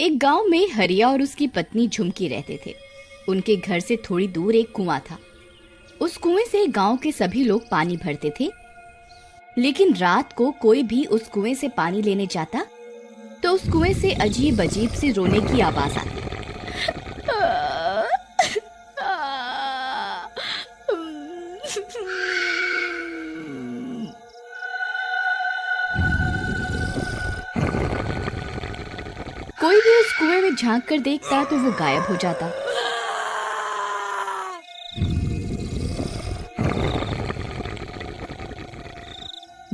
एक गांव में हरिया और उसकी पत्नी झुमकी रहते थे। उनके घर से थोड़ी दूर एक कुआं था। उस कुएं से गांव के सभी लोग पानी भरते थे, लेकिन रात को कोई भी उस कुएं से पानी लेने जाता तो उस कुएं से अजीब अजीब सी रोने की आवाज आती। कोई भी उस कुएं में झांक कर देखता तो वो गायब हो जाता।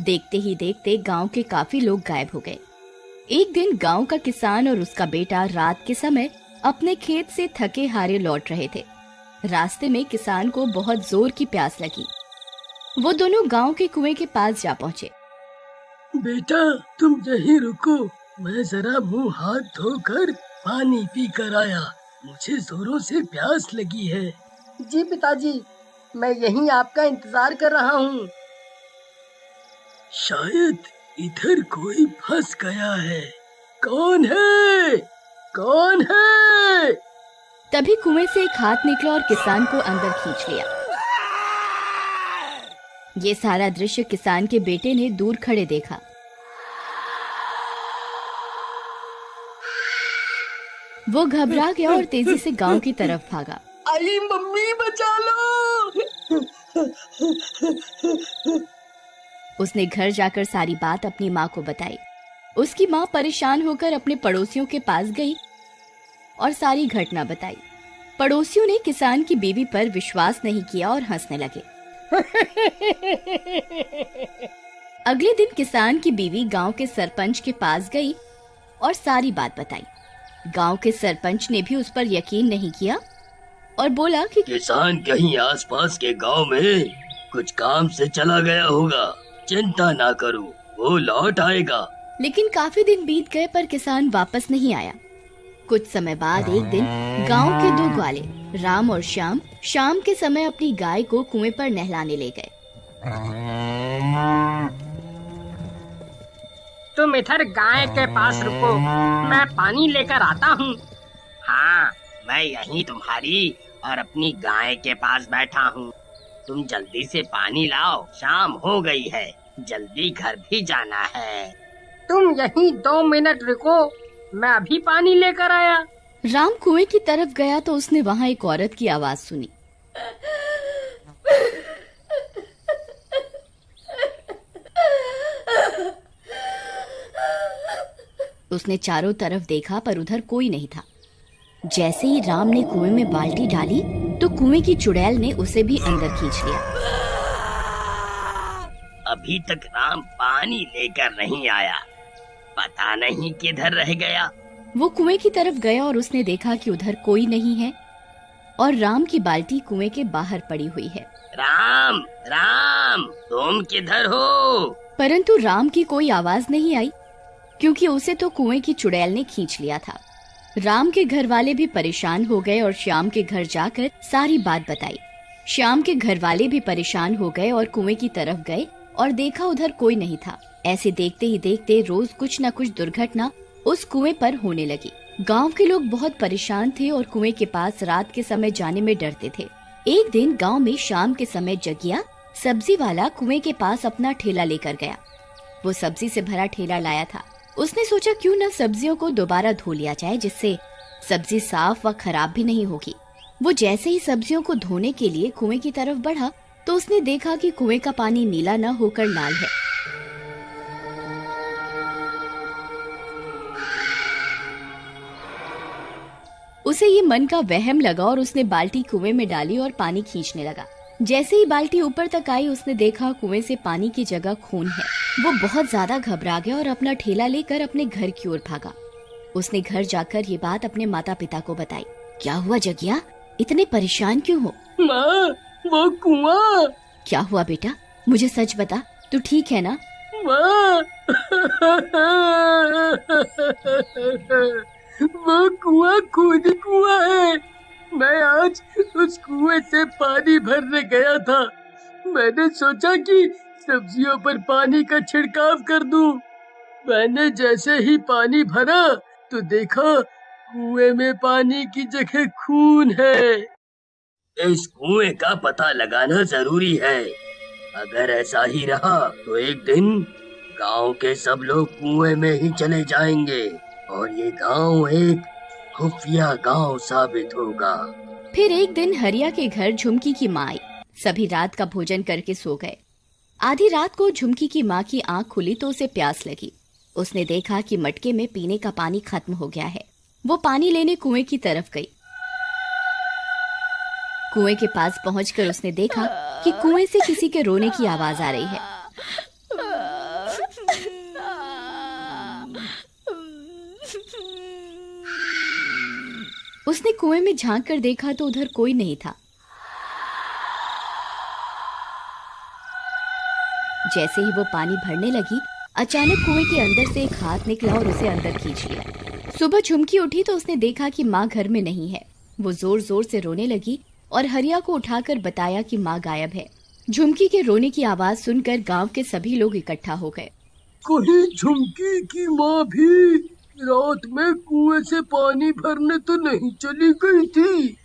देखते ही देखते गांव के काफी लोग गायब हो गए। एक दिन गांव का किसान और उसका बेटा रात के समय अपने खेत से थके हारे लौट रहे थे। रास्ते में किसान को बहुत जोर की प्यास लगी। वो दोनों गांव के कुएं के पास जा पहुंचे। बेटा, तुम यहीं रुको, मैं जरा मुंह हाथ धोकर पानी पी कर आया। मुझे जोरों से प्यास लगी है। जी पिताजी, मैं यहीं आपका इंतजार कर रहा हूँ। शायद इधर कोई फंस गया है। कौन है? कौन है? तभी कुएं से एक हाथ निकला और किसान को अंदर खींच लिया। ये सारा दृश्य किसान के बेटे ने दूर खड़े देखा। वो घबरा गया और तेजी से गांव की तरफ भागा। आई मम्मी, बचा लो। उसने घर जाकर सारी बात अपनी माँ को बताई। उसकी माँ परेशान होकर अपने पड़ोसियों के पास गई और सारी घटना बताई। पड़ोसियों ने किसान की बीवी पर विश्वास नहीं किया और हंसने लगे। अगले दिन किसान की बीवी गांव के सरपंच के पास गई और सारी बात बताई। गांव के सरपंच ने भी उस पर यकीन नहीं किया और बोला कि किसान कहीं आसपास के गांव में कुछ काम से चला गया होगा। चिंता ना करो, वो लौट आएगा। लेकिन काफी दिन बीत गए पर किसान वापस नहीं आया। कुछ समय बाद एक दिन गांव के दो ग्वाले राम और श्याम शाम के समय अपनी गाय को कुएं पर नहलाने ले गए। तुम इधर गाय के पास रुको, मैं पानी लेकर आता हूँ। हाँ, मैं यहीं तुम्हारी और अपनी गाय के पास बैठा हूँ। तुम जल्दी से पानी लाओ, शाम हो गई है, जल्दी घर भी जाना है। तुम यहीं 2 मिनट रुको, मैं अभी पानी लेकर आया। राम कुएं की तरफ गया तो उसने वहाँ एक औरत की आवाज सुनी। उसने चारों तरफ देखा पर उधर कोई नहीं था। जैसे ही राम ने कुएं में बाल्टी डाली तो कुएं की चुड़ैल ने उसे भी अंदर खींच लिया। अभी तक राम पानी लेकर नहीं आया, पता नहीं किधर रह गया। वो कुएं की तरफ गया और उसने देखा कि उधर कोई नहीं है और राम की बाल्टी कुएं के बाहर पड़ी हुई है। राम, राम, तुम किधर हो? परंतु राम की कोई आवाज नहीं आई, क्योंकि उसे तो कुएं की चुड़ैल ने खींच लिया था। राम के घर वाले भी परेशान हो गए और श्याम के घर जाकर सारी बात बताई। श्याम के घर वाले भी परेशान हो गए और कुएं की तरफ गए और देखा उधर कोई नहीं था। ऐसे देखते ही देखते रोज कुछ न कुछ दुर्घटना उस कुएं पर होने लगी। गांव के लोग बहुत परेशान थे और कुएं के पास रात के समय जाने में डरते थे। एक दिन गांव में शाम के समय जगिया सब्जी वाला कुएं के पास अपना ठेला लेकर गया। वो सब्जी से भरा ठेला लाया था। उसने सोचा क्यों न सब्जियों को दोबारा धो लिया जाए, जिससे सब्जी साफ व खराब भी नहीं होगी। वो जैसे ही सब्जियों को धोने के लिए कुएं की तरफ बढ़ा तो उसने देखा कि कुएं का पानी नीला न होकर लाल है। उसे ये मन का वहम लगा और उसने बाल्टी कुएं में डाली और पानी खींचने लगा। जैसे ही बाल्टी ऊपर तक आई उसने देखा कुएं से पानी की जगह खून है। वो बहुत ज्यादा घबरा गया और अपना ठेला लेकर अपने घर की ओर भागा। उसने घर जाकर ये बात अपने माता पिता को बताई। क्या हुआ जगिया, इतने परेशान क्यों हो? माँ, वो कुआं। क्या हुआ बेटा, मुझे सच बता, तू ठीक है ना? माँ, वो कुआं खुद कुआं है। मैं आज उस कुएं से पानी भरने गया था। मैंने सोचा कि सब्जियों पर पानी का छिड़काव कर दूं। मैंने जैसे ही पानी भरा तो देखा कुएं में पानी की जगह खून है। इस कुएं का पता लगाना जरूरी है। अगर ऐसा ही रहा तो एक दिन गांव के सब लोग कुएं में ही चले जाएंगे और ये गांव एक खुफिया गांव साबित होगा। फिर एक दिन हरिया के घर झुमकी की माँ आई। सभी रात का भोजन करके सो गए। आधी रात को झुमकी की माँ की आंख खुली तो उसे प्यास लगी। उसने देखा कि मटके में पीने का पानी खत्म हो गया है। वो पानी लेने कुएं की तरफ गई। कुएं के पास पहुंचकर उसने देखा कि कुएं से किसी के रोने की आवाज आ रही है। उसने कुएं में झांक कर देखा तो उधर कोई नहीं था। जैसे ही वो पानी भरने लगी, अचानक कुएं के अंदर से एक हाथ निकला और उसे अंदर खींच लिया। सुबह झुमकी उठी तो उसने देखा कि माँ घर में नहीं है। वो जोर जोर से रोने लगी और हरिया को उठाकर बताया कि माँ गायब है। झुमकी के रोने की आवाज सुनकर गांव के सभी लोग इकट्ठा हो गए। कहीं झुमकी की माँ भी रात में कुएं से पानी भरने तो नहीं चली गई थी?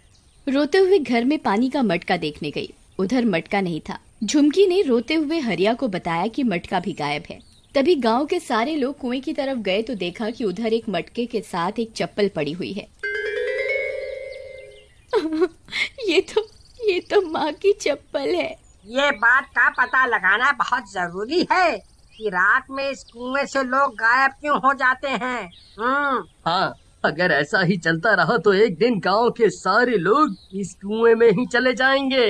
रोते हुए घर में पानी का मटका देखने गई। उधर मटका नहीं था। झुमकी ने रोते हुए हरिया को बताया कि मटका भी गायब है। तभी गांव के सारे लोग कुएं की तरफ गए तो देखा कि उधर एक मटके के साथ एक चप्पल पड़ी हुई है। ये तो माँ की चप्पल है। ये बात का पता लगाना बहुत जरूरी है कि रात में इस कुएं से लोग गायब क्यों हो जाते हैं। हाँ, अगर ऐसा ही चलता रहा तो एक दिन गांव के सारे लोग इस कुएं में ही चले जाएंगे।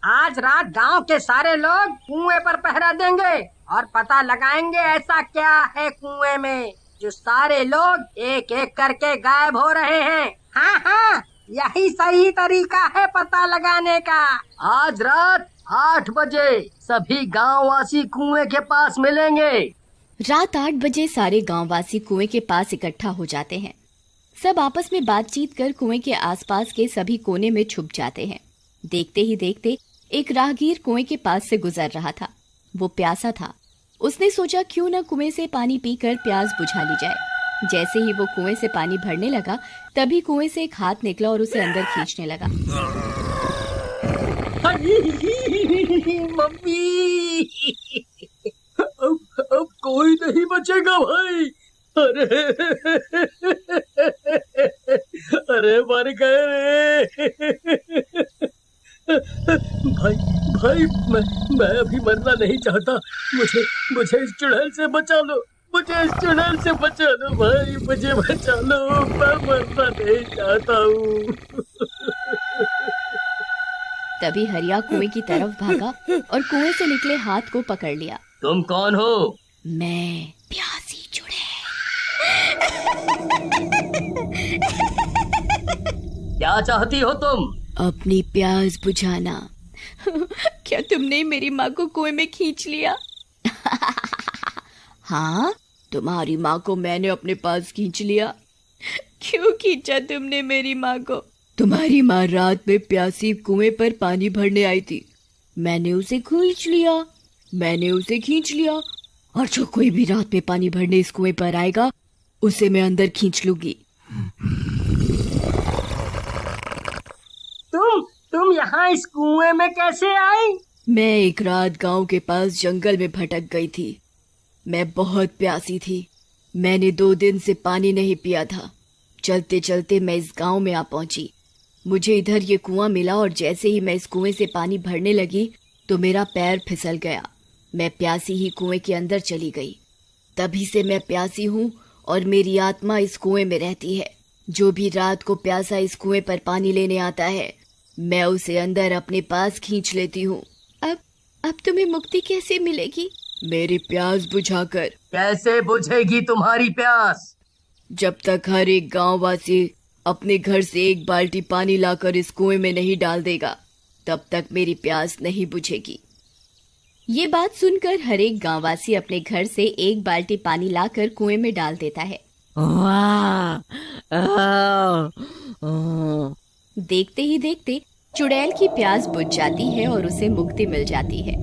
आज रात गांव के सारे लोग कुएं पर पहरा देंगे और पता लगाएंगे ऐसा क्या है कुएं में जो सारे लोग एक एक करके गायब हो रहे हैं। हाँ हाँ, यही सही तरीका है पता लगाने का। आज रात 8 बजे सभी गांववासी कुएं के पास मिलेंगे। रात 8 बजे सारे गांववासी कुएं के पास इकट्ठा हो जाते हैं। सब आपस में बातचीत कर कुएं के आसपास के सभी कोने में छुप जाते हैं। देखते ही देखते एक राहगीर कुएं के पास से गुजर रहा था। वो प्यासा था। उसने सोचा क्यों न कुएं से पानी पीकर प्यास बुझा ली जाए। जैसे ही वो कुएं से पानी भरने लगा तभी कुएं से एक हाथ निकला और उसे अंदर खींचने लगा। मम्मी, अब कोई नहीं बचेगा भाई। अरे मर गए रे। भाई मैं अभी मरना नहीं चाहता। मुझे इस चुड़ैल से बचा लो। मुझे इस चुड़ैल से बचा लो भाई, मुझे बचा लो। मैं मरना नहीं चाहता हूँ। तभी हरिया कुएं की तरफ भागा और कुएं से निकले हाथ को पकड़ लिया। तुम कौन हो? मैं प्यासी चुड़ैल। क्या चाहती हो तुम? अपनी प्यास बुझाना। क्या तुमने मेरी माँ को कुएं में खींच लिया? हाँ, तुम्हारी माँ को मैंने अपने पास खींच लिया। क्यों खींचा तुमने मेरी माँ को? तुम्हारी माँ रात में प्यासी कुएं पर पानी भरने आई थी। मैंने उसे खींच लिया और जो कोई भी रात में पानी भरने इस कुएं पर आएगा उसे मैं अंदर खींच लूंगी। तुम यहाँ इस कुएं में कैसे आई? मैं एक रात गांव के पास जंगल में भटक गई थी। मैं बहुत प्यासी थी। मैंने 2 दिन से पानी नहीं पिया था। चलते चलते मैं इस गांव में आ पहुंची। मुझे इधर ये कुआं मिला और जैसे ही मैं इस कुएं से पानी भरने लगी तो मेरा पैर फिसल गया। मैं प्यासी ही कुएं के अंदर चली गई। तभी से मैं प्यासी हूँ और मेरी आत्मा इस कुएं में रहती है। जो भी रात को प्यासा इस कुएं पर पानी लेने आता है मैं उसे अंदर अपने पास खींच लेती हूँ। अब तुम्हें मुक्ति कैसे मिलेगी? मेरी प्यास बुझाकर। कैसे बुझेगी तुम्हारी प्यास? जब तक हर एक गांववासी अपने घर से 1 बाल्टी पानी लाकर इस कुएं में नहीं डाल देगा तब तक मेरी प्यास नहीं बुझेगी। ये बात सुनकर हर एक गांववासी अपने घर से 1 बाल्टी पानी लाकर कुएं में डाल देता है। देखते ही देखते चुड़ैल की प्यास बुझ जाती है और उसे मुक्ति मिल जाती है।